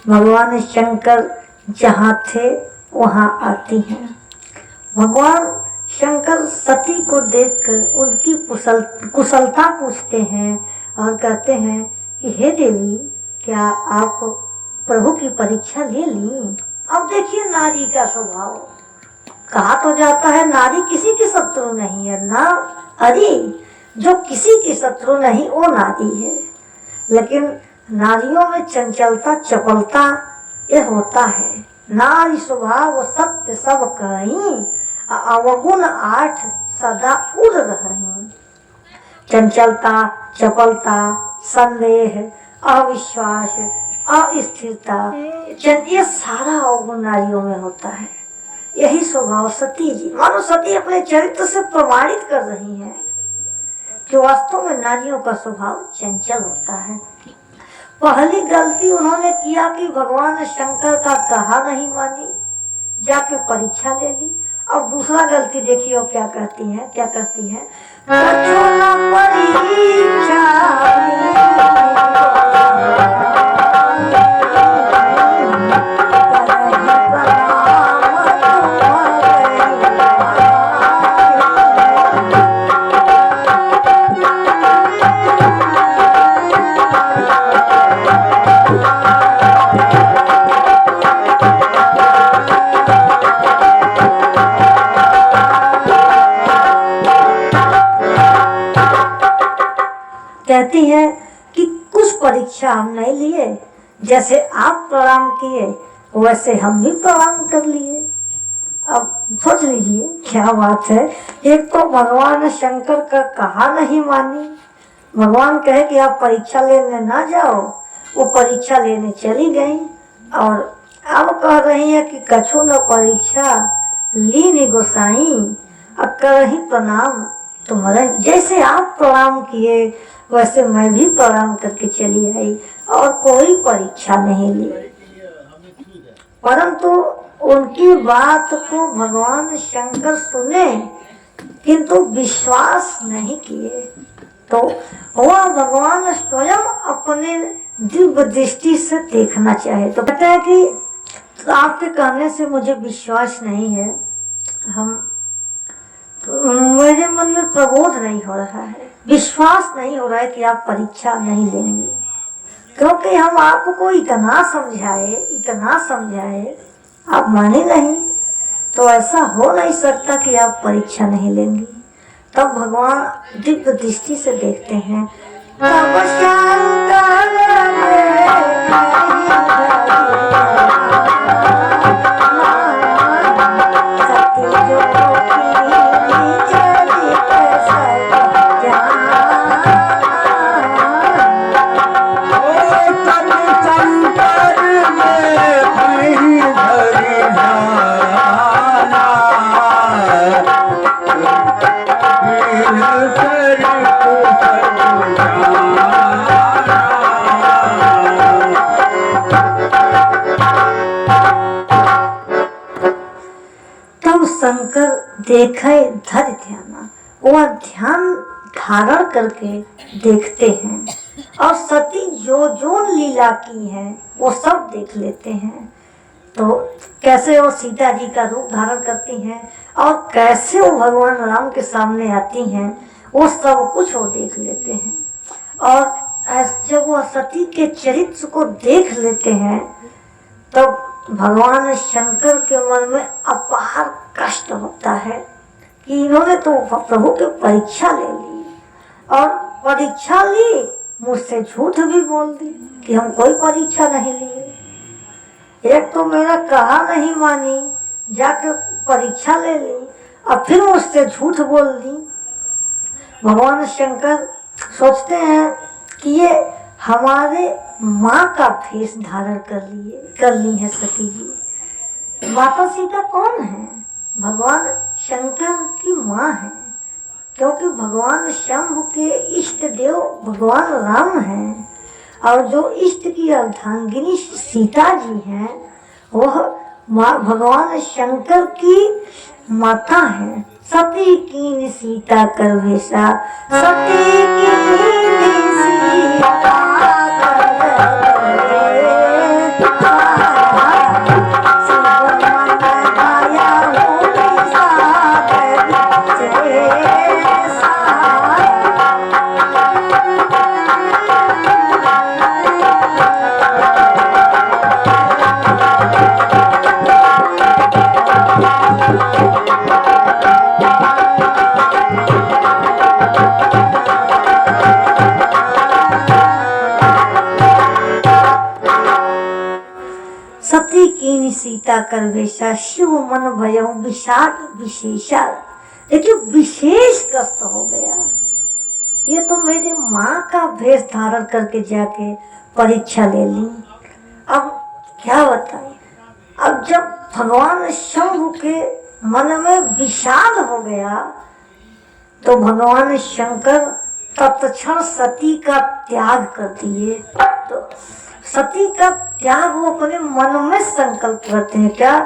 भगवान शंकर जहाँ थे वहाँ आती हैं। भगवान शंकर सती को देखकर उनकी कुशलता पूछते हैं और कहते हैं कि हे देवी, क्या आप प्रभु की परीक्षा ले ली? अब देखिए नारी का स्वभाव, कहा तो जाता है नारी किसी की शत्रु नहीं है ना। अरे जो किसी की शत्रु नहीं वो नारी है, लेकिन नारियों में चंचलता चपलता ये होता है। नारी स्वभाव सत्य सब कहीं, अवगुण आठ सदा उड़ रही। चंचलता, चपलता, संदेह, अविश्वास, अस्थिरता, ये सारा अवगुण नारियों में होता है। यही स्वभाव सती जी, मानो सती अपने चरित्र से प्रमाणित कर रही हैं कि वास्तव में नारियों का स्वभाव चंचल होता है। पहली गलती उन्होंने किया कि भगवान शंकर का कहा नहीं मानी, जाके परीक्षा ले ली। अब दूसरा गलती देखिए वो क्या करती हैं, क्या करती हैं, कहती हैं कि कुछ परीक्षा हम नहीं लिए, जैसे आप प्रणाम किए वैसे हम भी प्रणाम कर लिए। अब सोच लीजिए क्या बात है। एक तो भगवान शंकर का कहा नहीं मानी, भगवान कहे कि आप परीक्षा लेने ना जाओ, वो परीक्षा लेने चली गई और अब कह रही है कि कछु न परीक्षा लीनी गोसाई, अब करही प्रणाम तुम्हारे। जैसे आप प्रणाम किए वैसे मैं भी प्रणाम करके चली आई और कोई परीक्षा नहीं ली। परंतु उनकी बात को भगवान शंकर सुने किंतु विश्वास नहीं किए, तो वह भगवान स्वयं अपने दिव्य दृष्टि से देखना चाहे। तो कहते हैं कि आपके कहने से मुझे विश्वास नहीं है, मेरे मन में प्रबोध नहीं हो रहा है, विश्वास नहीं हो रहा है कि आप परीक्षा नहीं लेंगे, क्योंकि हम आपको इतना समझाए आप माने नहीं, तो ऐसा हो नहीं सकता कि आप परीक्षा नहीं लेंगे। तब भगवान दिव्य दृष्टि से देखते हैं, तब शंकर शंकर देखे धर ध्यान, वह ध्यान धारण करके देखते हैं और सती जो लीला की है वो सब देख लेते हैं। तो कैसे वो सीता जी का रूप धारण करती हैं और कैसे वो भगवान राम के सामने आती हैं, वो सब कुछ वो देख लेते हैं। और जब वो सती के चरित्र को देख लेते हैं तब भगवान शंकर के मन में अपार कष्ट होता है कि इन्होंने तो प्रभु की परीक्षा ले ली, और परीक्षा ली, मुझसे झूठ भी बोल दी कि हम कोई परीक्षा नहीं लिए। एक तो मेरा कहा नहीं मानी, जाकर परीक्षा ले ली, और फिर मुझसे झूठ बोल दी। भगवान शंकर सोचते हैं कि ये हमारे माँ का भेष धारण कर ली है सती जी। माता सीता कौन है? भगवान शंकर की माँ है, क्योंकि भगवान शंभु के इष्ट देव भगवान राम हैं, और जो इष्ट की अर्धांगिनी सीता जी हैं वह भगवान शंकर की माता है। सती कीन सीता कर भेषा, सती कीन सीता सती कीन सीता कर भेषा, शिव मन भयउ विषाद विशेषा। देखिए विशेष कष्ट हो गया, ये तो मेरी माँ का भेष धारण करके जाके परीक्षा ले ली। अब क्या बताए, अब जब भगवान शंभु के मन में विषाद हो गया तो भगवान शंकर तत्क्षण सती का त्याग कर दिए। तो सती का त्याग वो अपने मन में संकल्प करते हैं। क्या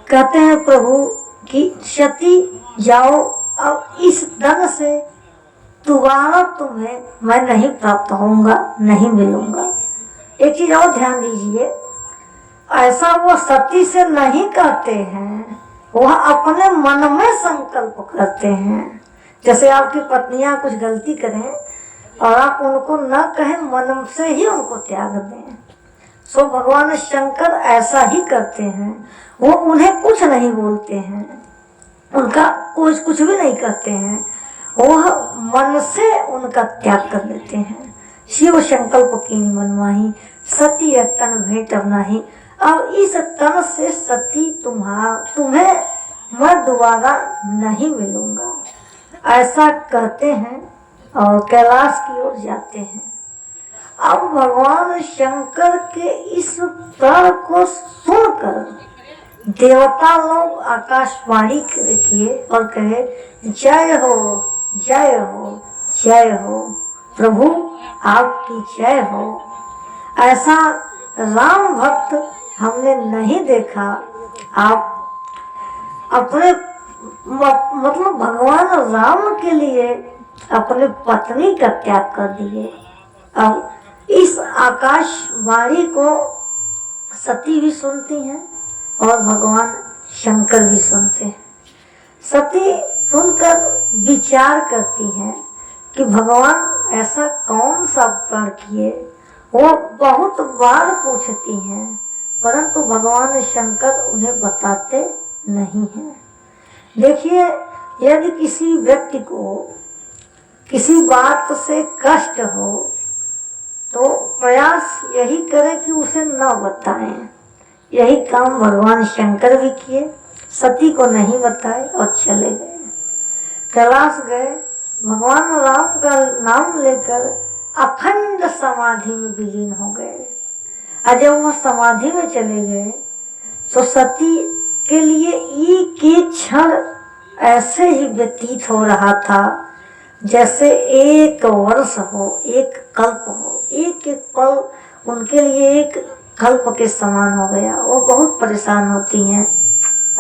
कहते हैं प्रभु कि सती जाओ, अब इस धन से दोबारा तुम्हें मैं नहीं प्राप्त होऊंगा, नहीं मिलूंगा। एक चीज और ध्यान दीजिए, ऐसा वो सती से नहीं कहते हैं, वह अपने मन में संकल्प करते हैं। जैसे आपकी पत्नियां कुछ गलती करें और आप उनको न कहें, मन से ही उनको त्याग दें। सो भगवान शंकर ऐसा ही करते हैं, वो उन्हें कुछ नहीं बोलते हैं, उनका कुछ भी नहीं कहते हैं, वह मन से उनका त्याग कर लेते हैं। शिव संकल्प की मनमाही, सती तन भेंट नाही। अब इस तन से सती तुम्हें मैं दोबारा नहीं मिलूंगा, ऐसा कहते हैं और कैलाश की ओर जाते हैं। अब भगवान शंकर के इस प्रण को सुनकर देवता लोग आकाशवाणी किए और कहे, जय हो जय हो जय हो, प्रभु आपकी जय हो। ऐसा राम भक्त हमने नहीं देखा। आप अपने मतलब भगवान राम के लिए अपने पत्नी का त्याग कर दिए। अब इस आकाशवाणी को सती भी सुनती हैं और भगवान शंकर भी सुनते हैं। सती सुनकर विचार करती हैं कि भगवान ऐसा कौन सा प्रण किए। वो बहुत बार पूछती हैं, परंतु भगवान शंकर उन्हें बताते नहीं हैं। देखिए, यदि किसी व्यक्ति को किसी बात से कष्ट हो तो प्रयास यही करें कि उसे न बताएं। यही काम भगवान शंकर भी किए, सती को नहीं बताए और चले गए। कैलाश गए, भगवान राम का नाम लेकर अखंड समाधि में विलीन हो गए। और जब वह समाधि में चले गए तो सती के लिए एक एक क्षण ऐसे ही व्यतीत हो रहा था जैसे एक वर्ष हो, एक कल्प हो। एक एक पल उनके लिए एक कल्प के समान हो गया। वो बहुत परेशान होती हैं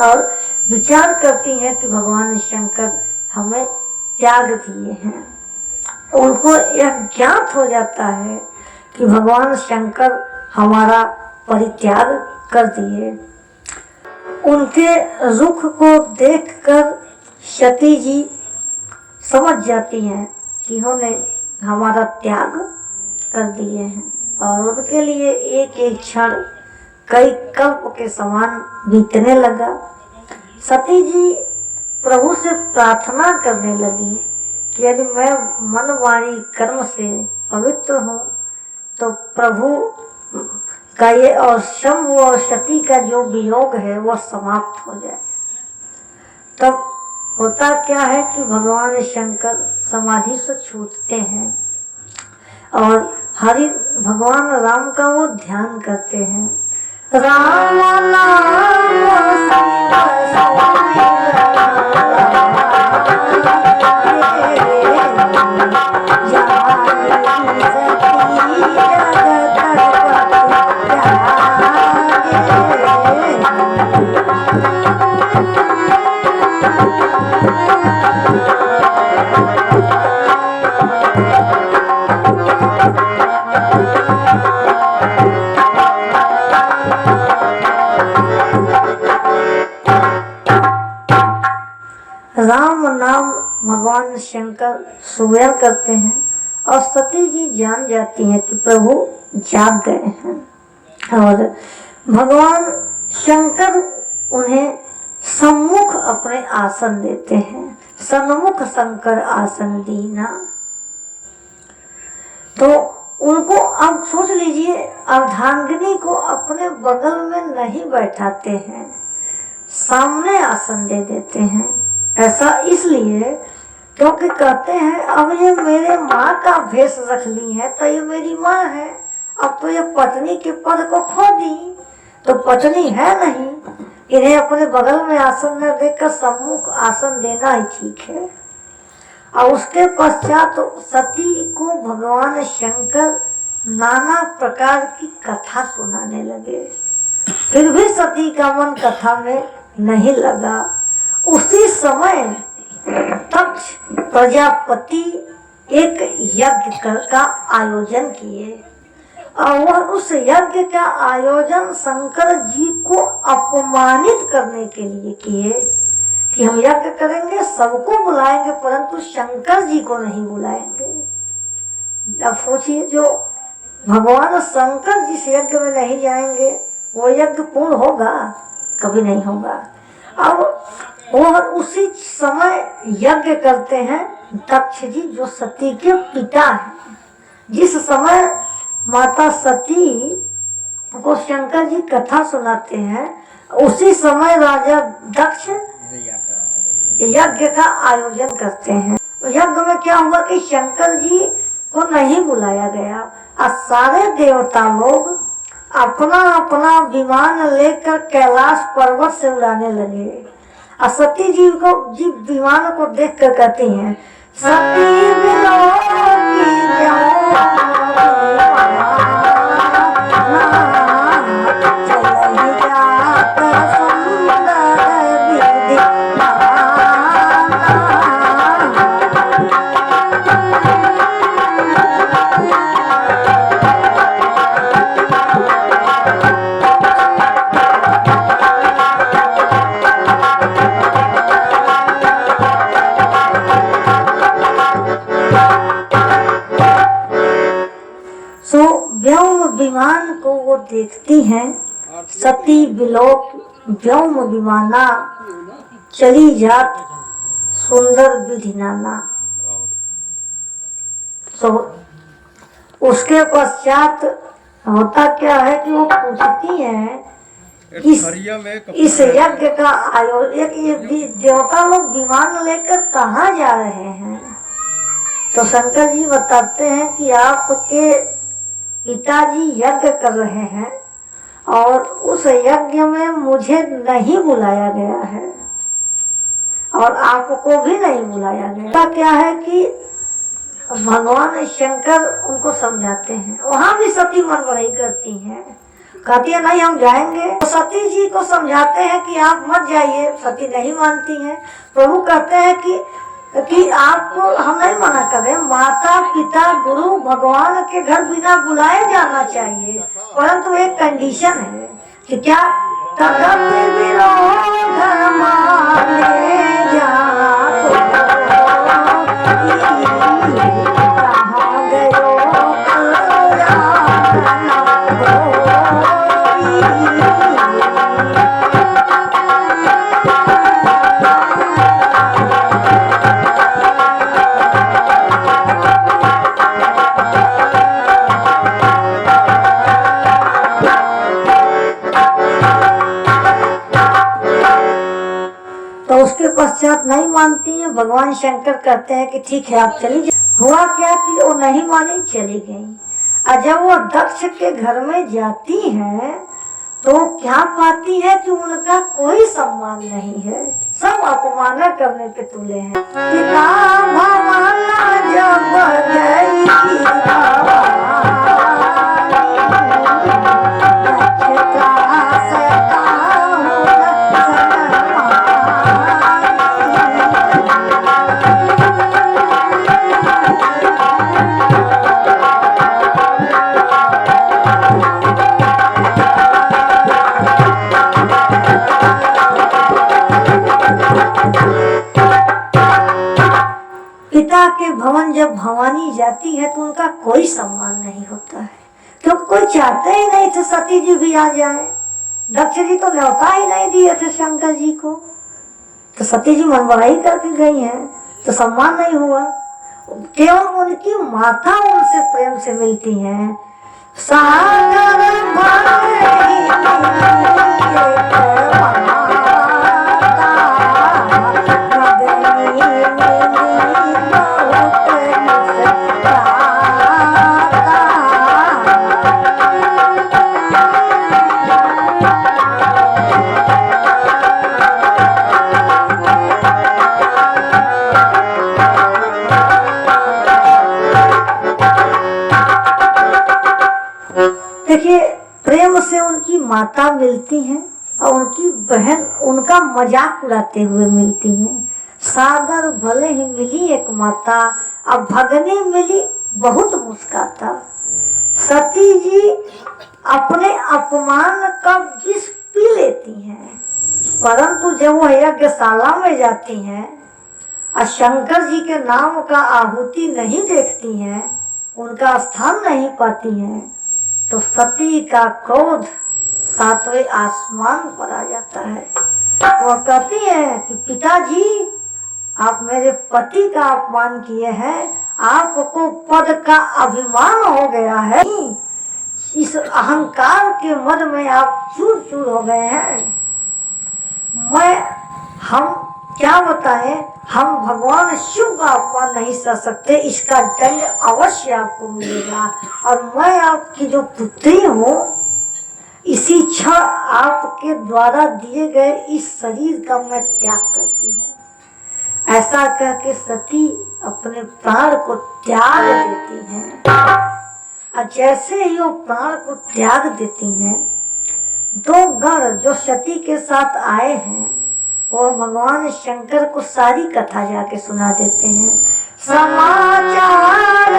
और विचार करती हैं कि भगवान शंकर हमें त्याग दिए हैं। उनको यह ज्ञात हो जाता है कि भगवान शंकर हमारा परित्याग कर दिए। उनके रुख को देखकर सती जी समझ जाती हैं कि इन्होंने हमारा त्याग कर दिए हैं, और उनके लिए एक एक क्षण कई कल्प के समान बीतने लगा। सती जी प्रभु से प्रार्थना करने लगी कि यदि मैं मन वाणी कर्म से पवित्र हूँ तो प्रभु का ये और शंभु और सती का जो वियोग है वह समाप्त हो जाए। तब होता क्या है कि भगवान शंकर समाधि से छूटते हैं और हरि भगवान राम का वो ध्यान करते हैं। राम राम नाम भगवान शंकर सुमेर करते हैं और सती जी जान जाती हैं कि प्रभु जाग गए हैं, और भगवान शंकर उन्हें सम्मुख अपने आसन देते हैं। सन्मुख शंकर आसन दीना। तो उनको अब सोच लीजिए, अर्धांगिनी को अपने बगल में नहीं बैठाते हैं, सामने आसन दे देते हैं। ऐसा इसलिए क्योंकि कहते हैं अब ये मेरे माँ का भेष रख ली है तो ये मेरी माँ है, अब तो ये पत्नी के पद को खो दी तो पत्नी है नहीं, इन्हें अपने बगल में आसन न देकर सम्मुख आसन देना ही ठीक है। और उसके पश्चात तो सती को भगवान शंकर नाना प्रकार की कथा सुनाने लगे। फिर भी सती का मन कथा में नहीं लगा। उसी समय तक्ष प्रजापति एक यज्ञ का आयोजन किए, और वह उस यज्ञ का आयोजन शंकर जी को अपमानित करने के लिए किए कि हम यज्ञ करेंगे, सबको बुलाएंगे परंतु शंकर जी को नहीं बुलाएंगे। अब सोचिए, जो भगवान शंकर जिस यज्ञ में नहीं जाएंगे वो यज्ञ पूर्ण होगा? कभी नहीं होगा। अब और उसी समय यज्ञ करते हैं दक्ष जी, जो सती के पिता हैं। जिस समय माता सती को शंकर जी कथा सुनाते हैं, उसी समय राजा दक्ष यज्ञ का आयोजन करते हैं। यज्ञ में क्या हुआ कि शंकर जी को नहीं बुलाया गया और सारे देवता लोग अपना अपना विमान लेकर कैलाश पर्वत से उड़ाने लगे। और सती जी विमान को देख कर कहती हैं, सती विमान को वो देखती हैं। सती विलोक व्योम विमाना, चली जात सुंदर विधि नाना। तो उसके पश्चात होता क्या है कि वो पूछती हैं इस यज्ञ का आयोजक, ये देवता लोग विमान लेकर कहाँ जा रहे हैं? तो शंकर जी बताते हैं कि आपके पिताजी यज्ञ कर रहे हैं और उस यज्ञ में मुझे नहीं बुलाया गया है और आपको भी नहीं बुलाया गया। क्या है कि भगवान शंकर उनको समझाते हैं। वहां भी सती मन बढ़ाई करती हैं, कहती है नहीं हम जाएंगे। तो सती जी को समझाते हैं कि आप मत जाइए, सती नहीं मानती हैं। प्रभु कहते हैं कि कि आपको हम नहीं मना कर रहे, माता पिता गुरु भगवान के घर बिना बुलाए जाना चाहिए, परंतु एक कंडीशन है कि क्या तड़प विरोध माने जाको, कहाँ गयो तो उसके पश्चात नहीं मानती है। भगवान शंकर कहते हैं कि ठीक है आप चली जाओ। हुआ क्या कि वो नहीं मानी, चली गई। और जब वो दक्ष के घर में जाती हैं तो क्या पाती है कि उनका कोई सम्मान नहीं है, सब अपमान करने पे तुले हैं। पिता भवाना जब गई पिता के भवन जब भवानी जाती है तो उनका कोई सम्मान नहीं होता है, क्योंकि कोई चाहते ही नहीं थे सती जी भी आ जाए। दक्ष जी तो न्योता ही नहीं दिए थे शंकर जी को, तो सती जी मनमानी करके गई हैं तो सम्मान नहीं हुआ। केवल उनकी माता उनसे प्रेम से मिलती हैं। सागर देखिए, प्रेम से उनकी माता मिलती हैं और उनकी बहन उनका मजाक उड़ाते हुए मिलती हैं। सागर भले ही मिली एक माता, अब भगनी मिली बहुत मुस्काता। सती जी अपने अपमान का विष पी लेती हैं, परंतु जब वो यज्ञशाला में जाती हैं और शंकर जी के नाम का आहुति नहीं देखती हैं, उनका स्थान नहीं पाती हैं, तो सती का क्रोध सातवें आसमान पर आ जाता है। वो कहती है कि पिताजी आप मेरे पति का अपमान किए हैं, आपको पद का अभिमान हो गया है, इस अहंकार के मद में आप चूर चूर हो गए हैं। हम क्या बताएं, हम भगवान शिव का अपमान नहीं सह सकते, इसका दंड अवश्य आपको मिलेगा। और मैं आपकी जो पुत्री हूँ, इसी क्षण आपके द्वारा दिए गए इस शरीर का मैं त्याग करती हूँ। ऐसा करके सती अपने प्राण को त्याग देती हैं। और जैसे ही वो प्राण को त्याग देती हैं, दो गण जो सती के साथ आए हैं वो भगवान शंकर को सारी कथा जाके सुना देते हैं। समाचार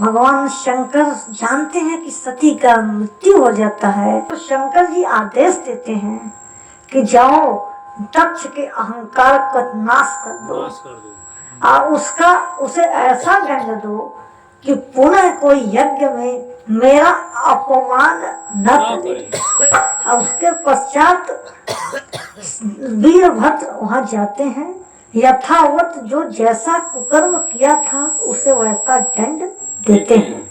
भगवान शंकर जानते हैं कि सती का मृत्यु हो जाता है, तो शंकर जी आदेश देते हैं कि जाओ दक्ष के अहंकार का नाश कर दो और उसे ऐसा दंड दो कि पुनः कोई यज्ञ में मेरा अपमान न करे। और उसके पश्चात वीरभद्र वहां जाते हैं, यथावत जो जैसा कुकर्म किया था उसे वैसा दंड देते हैं।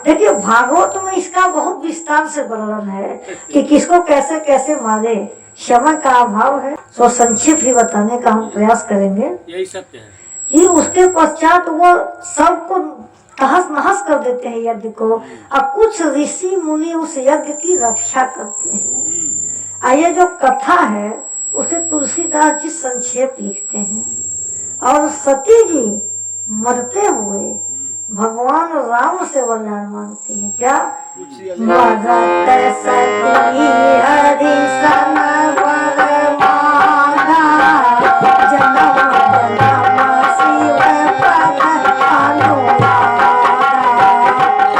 देखिए भागवत में इसका बहुत विस्तार से वर्णन है कि किसको कैसे कैसे मारे। समय का अभाव है तो संक्षेप ही बताने का हम प्रयास करेंगे। यही सत्य है। ये उसके पश्चात वो सबको तहस नहस कर देते हैं यज्ञ को, और कुछ ऋषि मुनि उस यज्ञ की रक्षा करते हैं। और ये जो कथा है उसे तुलसीदास जी संक्षेप लिखते हैं। और सती जी मरते हुए भगवान राम से वरदान मांगती हैं। क्या? मरत सती हरि सन वर मांगा, जन्म जन्म शिव पद अनुरागा।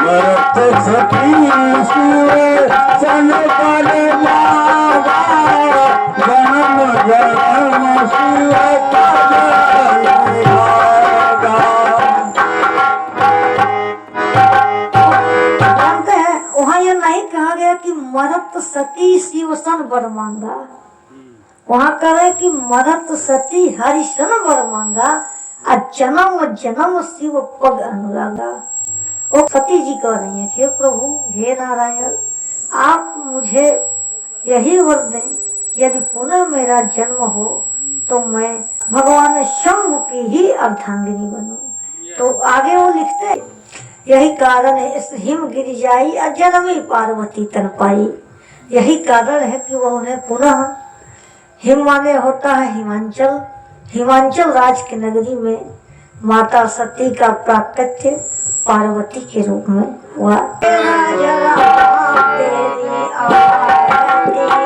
मरत सती शिव सन पद मांगा, जन्म जन्म शिव पद अनुरागा। जानते हैं वहाँ ये नहीं कहा गया कि मरत सती शिव सन वर मांगा, वहाँ कह रहे कि मरत सती हरिशन वर मांगा, और जन्म जन्म शिव पद अनुरागा। वो सती जी कह रही है, हे प्रभु हे नारायण, आप मुझे यही वर दें कि यदि पुनः मेरा जन्म हो तो मैं भगवान शंभु की ही अर्धांगिनी बनूं। तो आगे वो लिखते, यही कारण है इस हिम गिरिजाई अजन्मी पार्वती तन पाई। यही कारण है कि वह उन्हें पुनः, हिम माने होता है हिमांचल, हिमांचल राज की नगरी में माता सती का प्राकट्य पार्वती के रूप में हुआ। तेरी आरती